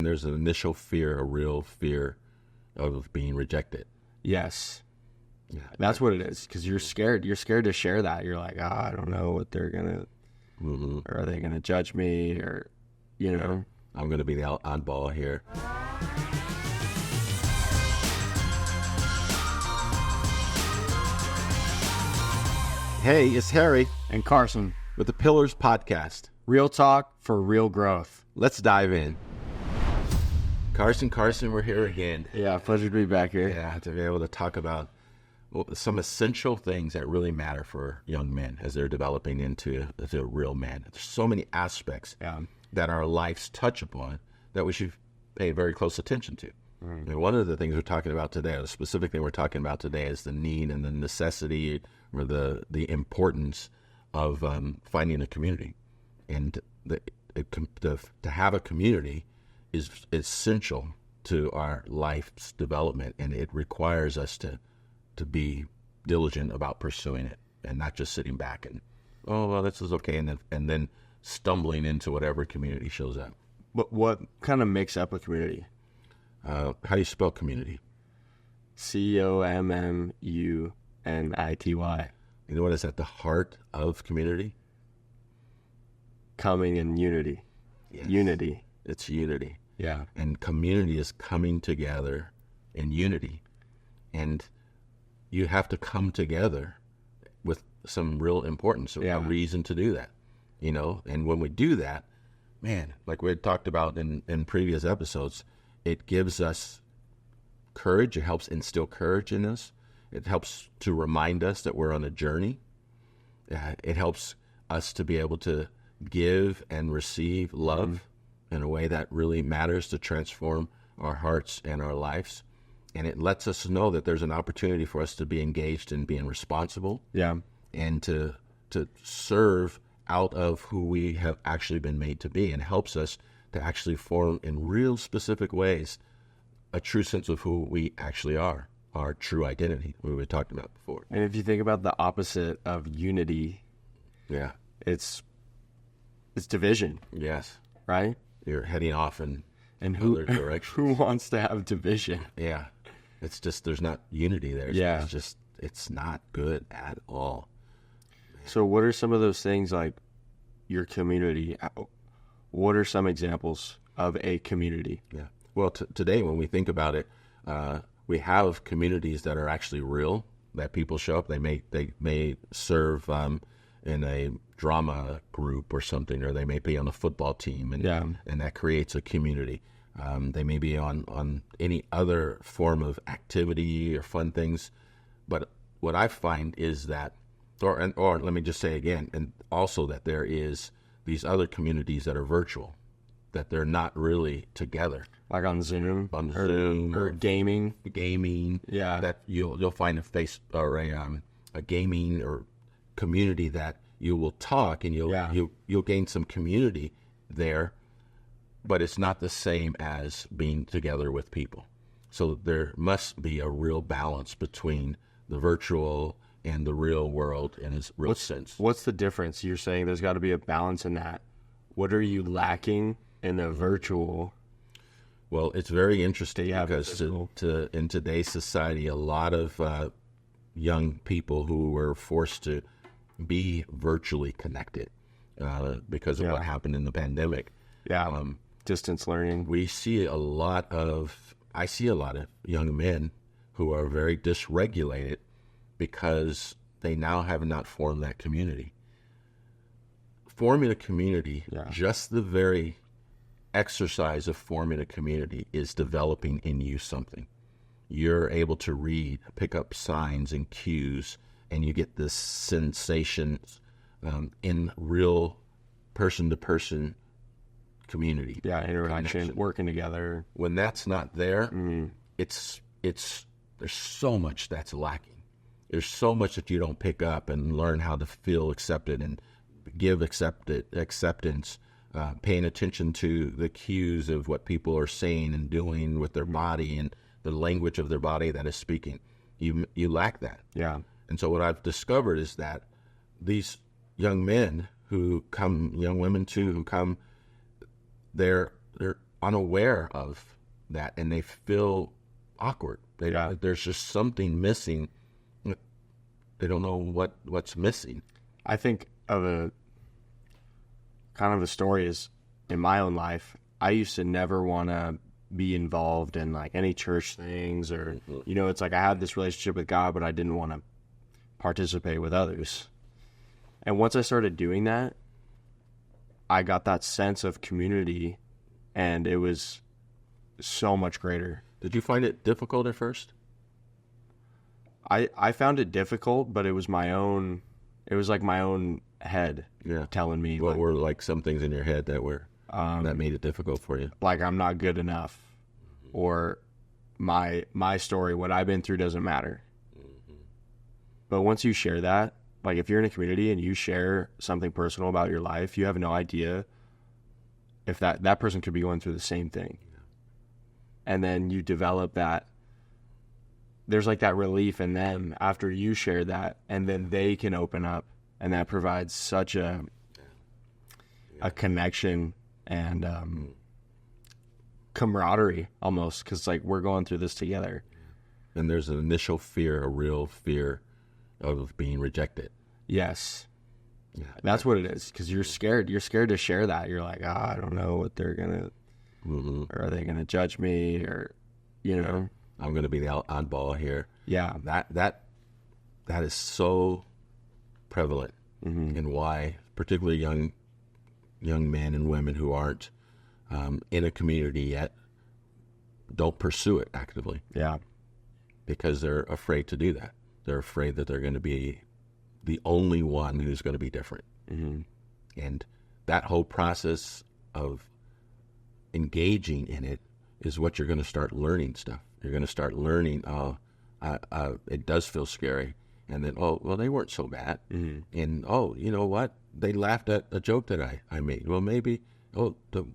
There's an initial fear, a real fear of being rejected. Yes. Yeah. That's what it is, because you're scared. You're scared to share that. You're like, I don't know what they're going to, or are they going to judge me, or, I'm going to be the oddball here. Hey, it's Harry And Carson, with the Pillars Podcast. real talk for real growth. Let's dive in. Carson, we're here again. Yeah, pleasure to be back here. Yeah, to be able to talk about some essential things that really matter for young men as they're developing into a real man. There's so many aspects that our lives touch upon that we should pay very close attention to. And one of the things we're talking about today, or the specific thing we're talking about today, is the need and the necessity or the importance of finding a community. And to have a community is essential to our life's development, and it requires us to be diligent about pursuing it and not just sitting back and, this is okay, and then stumbling into whatever community shows up. But what kind of makes up a community? How do you spell community? COMMUNITY. You know what is at the heart of community? Coming in unity. Yes. Unity. It's unity. Yeah. And community is coming together in unity. And you have to come together with some real importance, a reason to do that. And when we do that, man, like we had talked about in previous episodes, it gives us courage. It helps instill courage in us. It helps to remind us that we're on a journey. It helps us to be able to give and receive love in a way that really matters to transform our hearts and our lives. And it lets us know that there's an opportunity for us to be engaged in being responsible. Yeah. And to serve out of who we have actually been made to be, and helps us to actually form in real specific ways a true sense of who we actually are, our true identity, we were talking about before. And if you think about the opposite of unity, it's division. Yes. Right? You're heading off in other directions. Who wants to have division? Yeah. It's just, there's not unity there. It's not good at all. So what are some of those things, like your community? What are some examples of a community? Yeah. Well, today when we think about it, we have communities that are actually real, that people show up. They may serve in a drama group or something, or they may be on a football team, and that creates a community. They may be on any other form of activity or fun things. But what I find is that, or let me just say again, and also that there is these other communities that are virtual, that they're not really together. Like on Zoom? Or gaming? Gaming. Yeah. That you'll find a gaming or community that you will talk, and you'll gain some community there, but it's not the same as being together with people. So there must be a real balance between the virtual and the real world in its real sense. What's the difference? You're saying there's got to be a balance in that. What are you lacking in the virtual? Well, it's very interesting because in today's society, a lot of young people who were forced to be virtually connected because of what happened in the pandemic. Yeah, distance learning. I see a lot of young men who are very dysregulated because they now have not formed that community. Forming a community, just the very exercise of forming a community is developing in you something. You're able to read, pick up signs and cues, and you get this sensation in real person-to-person community. Yeah, interaction, connection. Working together. When that's not there, it's there's so much that's lacking. There's so much that you don't pick up and learn how to feel accepted and give acceptance, paying attention to the cues of what people are saying and doing with their body and the language of their body that is speaking. You lack that. Yeah. And so what I've discovered is that these young men who come, young women too, who come, they're unaware of that, and they feel awkward. There's just something missing. They don't know what's missing. I think of a kind of a story is in my own life. I used to never want to be involved in like any church things or, it's like I had this relationship with God, but I didn't want to participate with others. And once I started doing that, I got that sense of community, and it was so much greater. Did you find it difficult at first? I found it difficult, but it was my own head telling me. What were like some things in your head that made it difficult for you? Like I'm not good enough, or my story, what I've been through doesn't matter. But once you share that, like if you're in a community and you share something personal about your life, you have no idea if that person could be going through the same thing. And then you develop that, there's like that relief in them after you share that, and then they can open up, and that provides such a connection and camaraderie almost, because like we're going through this together. And there's an initial fear, a real fear of being rejected. Yes. Yeah, that's what it is, because you're scared. You're scared to share that. You're like, I don't know what they're going to, or are they going to judge me, or, I'm going to be the oddball here. Yeah. That is so prevalent in why particularly young men and women who aren't in a community yet don't pursue it actively. Yeah. Because they're afraid to do that. They're afraid that they're going to be the only one who's going to be different. And that whole process of engaging in it is what you're going to start learning stuff. You're going to start learning, it does feel scary. And then, they weren't so bad. And, you know what? They laughed at a joke that I made. Well, maybe,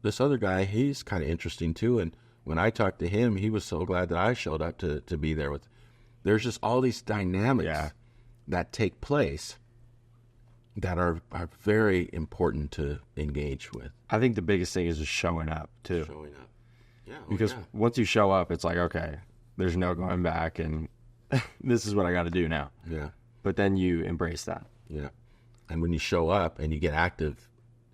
this other guy, he's kind of interesting too. And when I talked to him, he was so glad that I showed up to be there with. There's just all these dynamics that take place that are very important to engage with. I think the biggest thing is just showing up too. Showing up. Yeah. Because once you show up, it's like, okay, there's no going back, and this is what I got to do now. Yeah. But then you embrace that. Yeah. And when you show up and you get active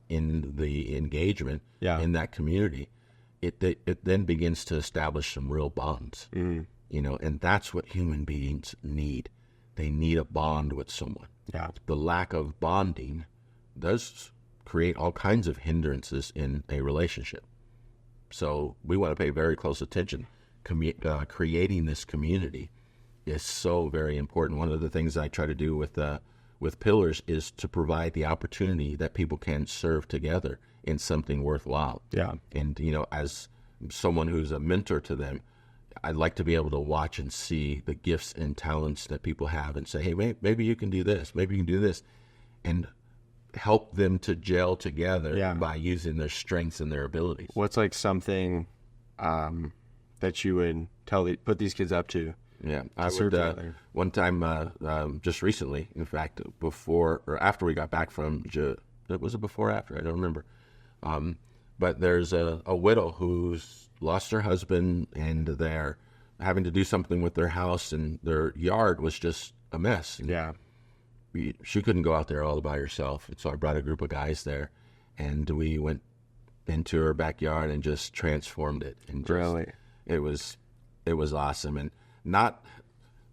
in the engagement in that community, it then begins to establish some real bonds. And that's what human beings need. They need a bond with someone. Yeah. The lack of bonding does create all kinds of hindrances in a relationship. So we want to pay very close attention. Creating this community is so very important. One of the things I try to do with Pillars is to provide the opportunity that people can serve together in something worthwhile. Yeah. And, as someone who's a mentor to them, I'd like to be able to watch and see the gifts and talents that people have and say, hey, maybe you can do this, maybe you can do this, and help them to gel together by using their strengths and their abilities. What's like something that you would put these kids up to? Yeah, I would. One time, just recently, in fact, before or after we got back from, was it before or after? I don't remember. But there's a widow who's lost her husband, and they're having to do something with their house, and their yard was just a mess. And she couldn't go out there all by herself, and so I brought a group of guys there, and we went into her backyard and just transformed it. And really, it was awesome. And not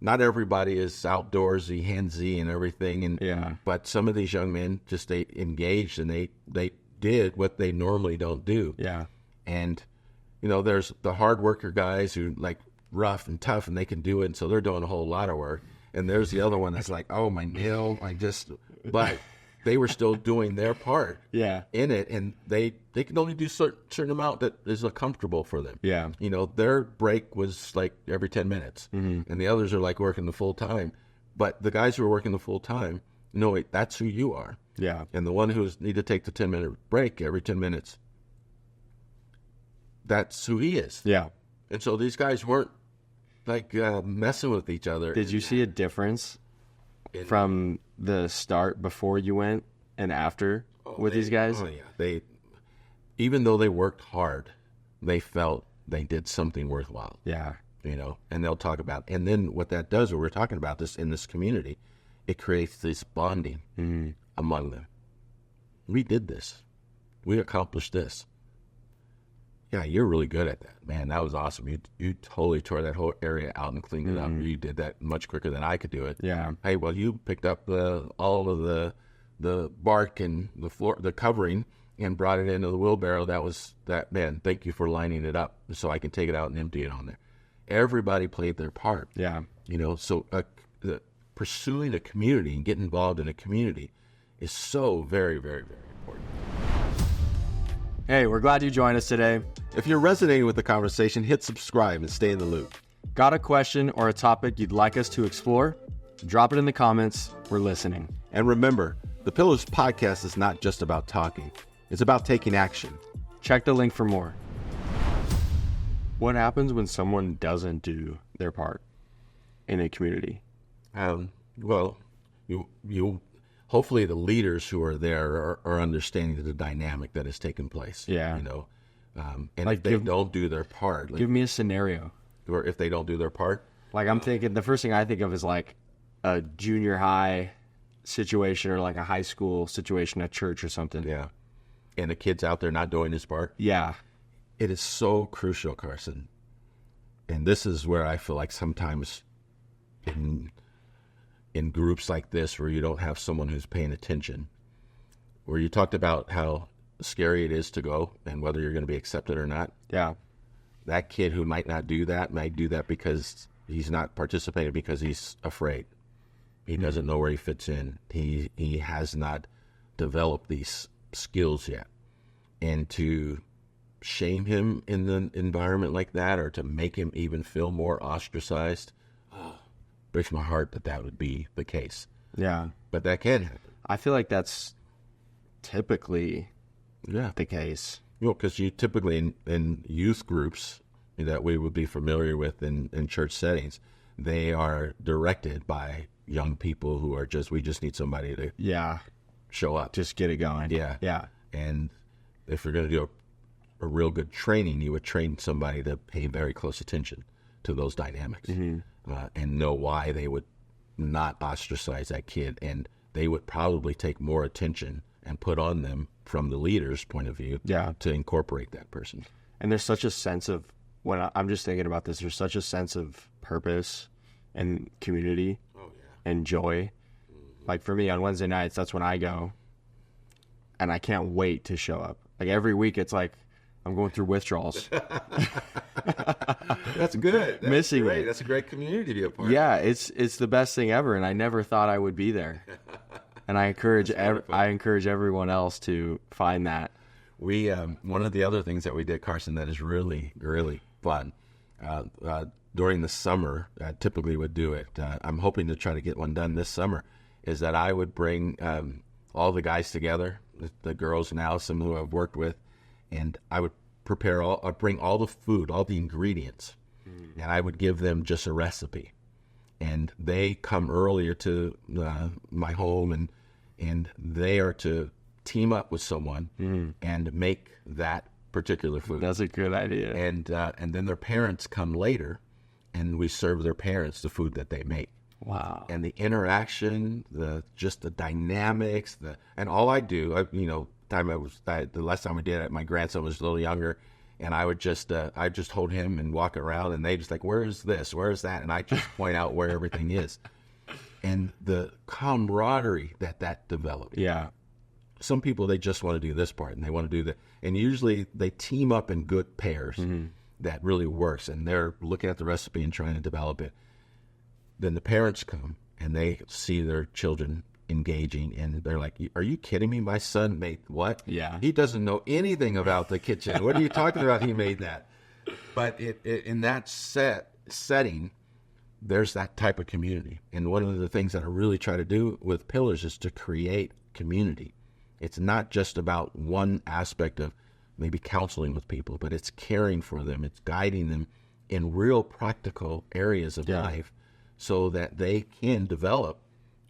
everybody is outdoorsy, handsy, and everything. But some of these young men they engaged, and they did what they normally don't do. Yeah. And there's the hard worker guys who like rough and tough, and they can do it, and so they're doing a whole lot of work. And there's the other one that's like, oh, my nail, but they were still doing their part in it, and they can only do certain amount that is comfortable for them. Yeah. Their break was like every 10 minutes, and the others are like working the full time. But the guys who are working the full time, wait, that's who you are. Yeah. And the one who need to take the 10-minute break every 10 minutes, that's who he is. Yeah. And so these guys weren't like messing with each other. Did you see a difference from the start before you went and after with these guys? Oh yeah, even though they worked hard, they felt they did something worthwhile. Yeah. You know, and they'll talk about, and then what that does, what we're talking about this in this community, it creates this bonding among them. We did this. We accomplished this. Yeah, you're really good at that, man. That was awesome. You totally tore that whole area out and cleaned it up. You did that much quicker than I could do it. Yeah. Hey, well, you picked up all of the bark and the floor, the covering, and brought it into the wheelbarrow. Man, thank you for lining it up so I can take it out and empty it on there. Everybody played their part. Yeah. You know, so pursuing a community and getting involved in a community is so very, very, very important. Hey, we're glad you joined us today. If you're resonating with the conversation, hit subscribe and stay in the loop. Got a question or a topic you'd like us to explore? Drop it in the comments. We're listening. And remember, the Pillars podcast is not just about talking. It's about taking action. Check the link for more. What happens when someone doesn't do their part in a community? Well, you hopefully the leaders who are there are understanding the dynamic that has taken place. Yeah. You know, and like if they don't do their part. Give me a scenario. Or if they don't do their part. Like I'm thinking, the first thing I think of is like a junior high situation or like a high school situation at church or something. Yeah. And the kid's out there not doing his part. Yeah. It is so crucial, Carson. And this is where I feel like sometimes in groups like this where you don't have someone who's paying attention, where you talked about how scary it is to go and whether you're going to be accepted or not. Yeah. That kid who might not do that might do that because he's not participating because he's afraid. He doesn't know where he fits in. He has not developed these skills yet. And to shame him in the environment like that, or to make him even feel more ostracized, breaks my heart that would be the case. Yeah. But that can happen. I feel like that's typically the case. You know, because you typically in youth groups that we would be familiar with in church settings, they are directed by young people who are we just need somebody to show up. Just get it going. Yeah. Yeah. And if you're going to do a real good training, you would train somebody to pay very close attention to those dynamics and know why they would not ostracize that kid. And they would probably take more attention and put on them from the leader's point of view to incorporate that person. And there's such a sense of, when I'm just thinking about this, there's such a sense of purpose and community and joy. Like for me on Wednesday nights, that's when I go, and I can't wait to show up. Like every week, it's like I'm going through withdrawals. That's good. That's missing great. it. That's a great community to be a part of. Yeah, it's the best thing ever, and I never thought I would be there. And I encourage everyone else to find that. We one of the other things that we did, Carson, that is really, really fun. During the summer, I typically would do it. I'm hoping to try to get one done this summer. Is that I would bring all the guys together, the girls and Allison who I've worked with, and I would I'd bring all the food, all the ingredients, and I would give them just a recipe. And they come earlier to my home, and they are to team up with someone and make that particular food. That's a good idea. And then their parents come later, and we serve their parents the food that they make. Wow. And the interaction, the dynamics, and all I do, the last time we did it, my grandson was a little younger, and I would just hold him and walk around, and they just like, where's this, where's that, and I just point out where everything is, and the camaraderie that developed. Yeah. Some people, they just want to do this part, and they want to do that, and usually they team up in good pairs that really works, and they're looking at the recipe and trying to develop it. Then the parents come, and they see their children engaging, and they're like, are you kidding me? My son made what? Yeah. He doesn't know anything about the kitchen. What are you talking about? He made that. But in that setting, there's that type of community. And one of the things that I really try to do with Pillars is to create community. It's not just about one aspect of maybe counseling with people, but it's caring for them. It's guiding them in real practical areas of life so that they can develop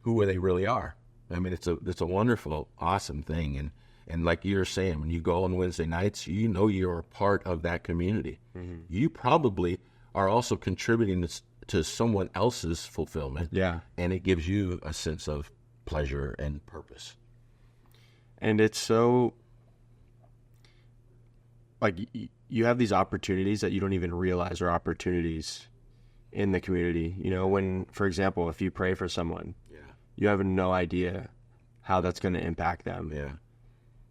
who they really are. I mean, it's a wonderful, awesome thing. And like you're saying, when you go on Wednesday nights, you know you're a part of that community. You probably are also contributing to someone else's fulfillment. Yeah. And it gives you a sense of pleasure and purpose. And it's so, like, you have these opportunities that you don't even realize are opportunities in the community. You know, when, for example, if you pray for someone, you have no idea how that's going to impact them. Yeah.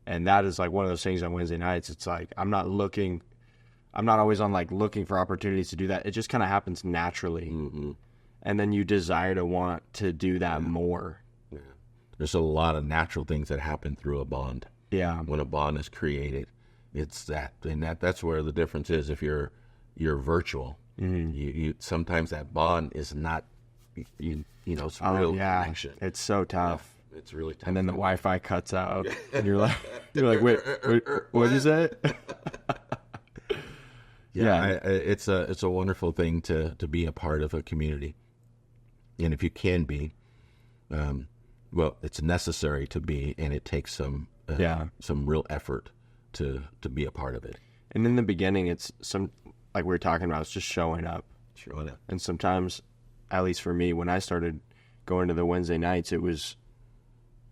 And that is like one of those things on Wednesday nights. It's like, I'm not always on like looking for opportunities to do that. It just kind of happens naturally. And then you desire to want to do that more. Yeah. There's a lot of natural things that happen through a bond. Yeah. When a bond is created, it's that, and that's where the difference is. If you're virtual, you sometimes that bond is not, you know, it's real connection. It's so tough. Yeah, it's really tough. And then the Wi-Fi cuts out, and you're like, wait, what is that? It's a wonderful thing to be a part of a community, and if you can be, well, it's necessary to be, and it takes some real effort to be a part of it. And in the beginning, it's like we were talking about, it's just showing up. And sometimes, at least for me, when I started going to the Wednesday nights, it was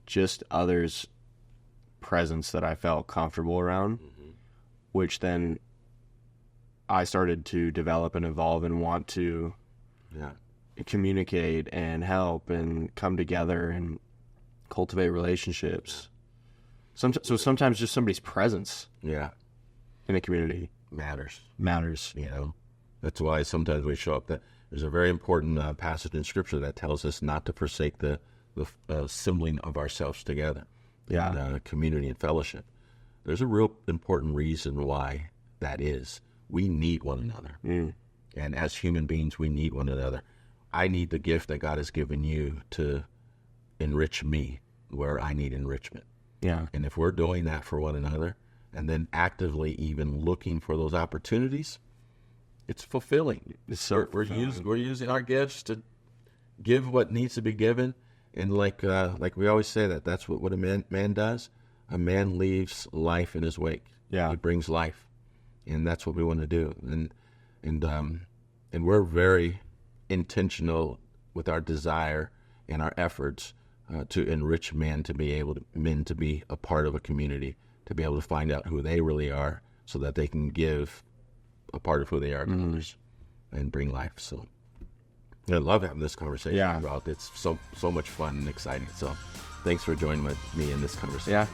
just others' presence that I felt comfortable around, which then I started to develop and evolve and want to communicate and help and come together and cultivate relationships. So sometimes just somebody's presence in a community matters. You know, that's why sometimes we show up. That there's a very important passage in Scripture that tells us not to forsake the assembling of ourselves together, community and fellowship. There's a real important reason why that is. We need one another, and as human beings, we need one another. I need the gift that God has given you to enrich me where I need enrichment. Yeah. And if we're doing that for one another, and then actively even looking for those opportunities, it's fulfilling. It's so we're using our gifts to give what needs to be given, and like we always say, that's what a man does. A man leaves life in his wake. Yeah, he brings life, and that's what we want to do. And we're very intentional with our desire and our efforts to enrich men to be a part of a community, to be able to find out who they really are, so that they can give a part of who they are to others and bring life. So I love having this conversation. Yeah, it's so much fun and exciting. So thanks for joining me in this conversation. Yeah.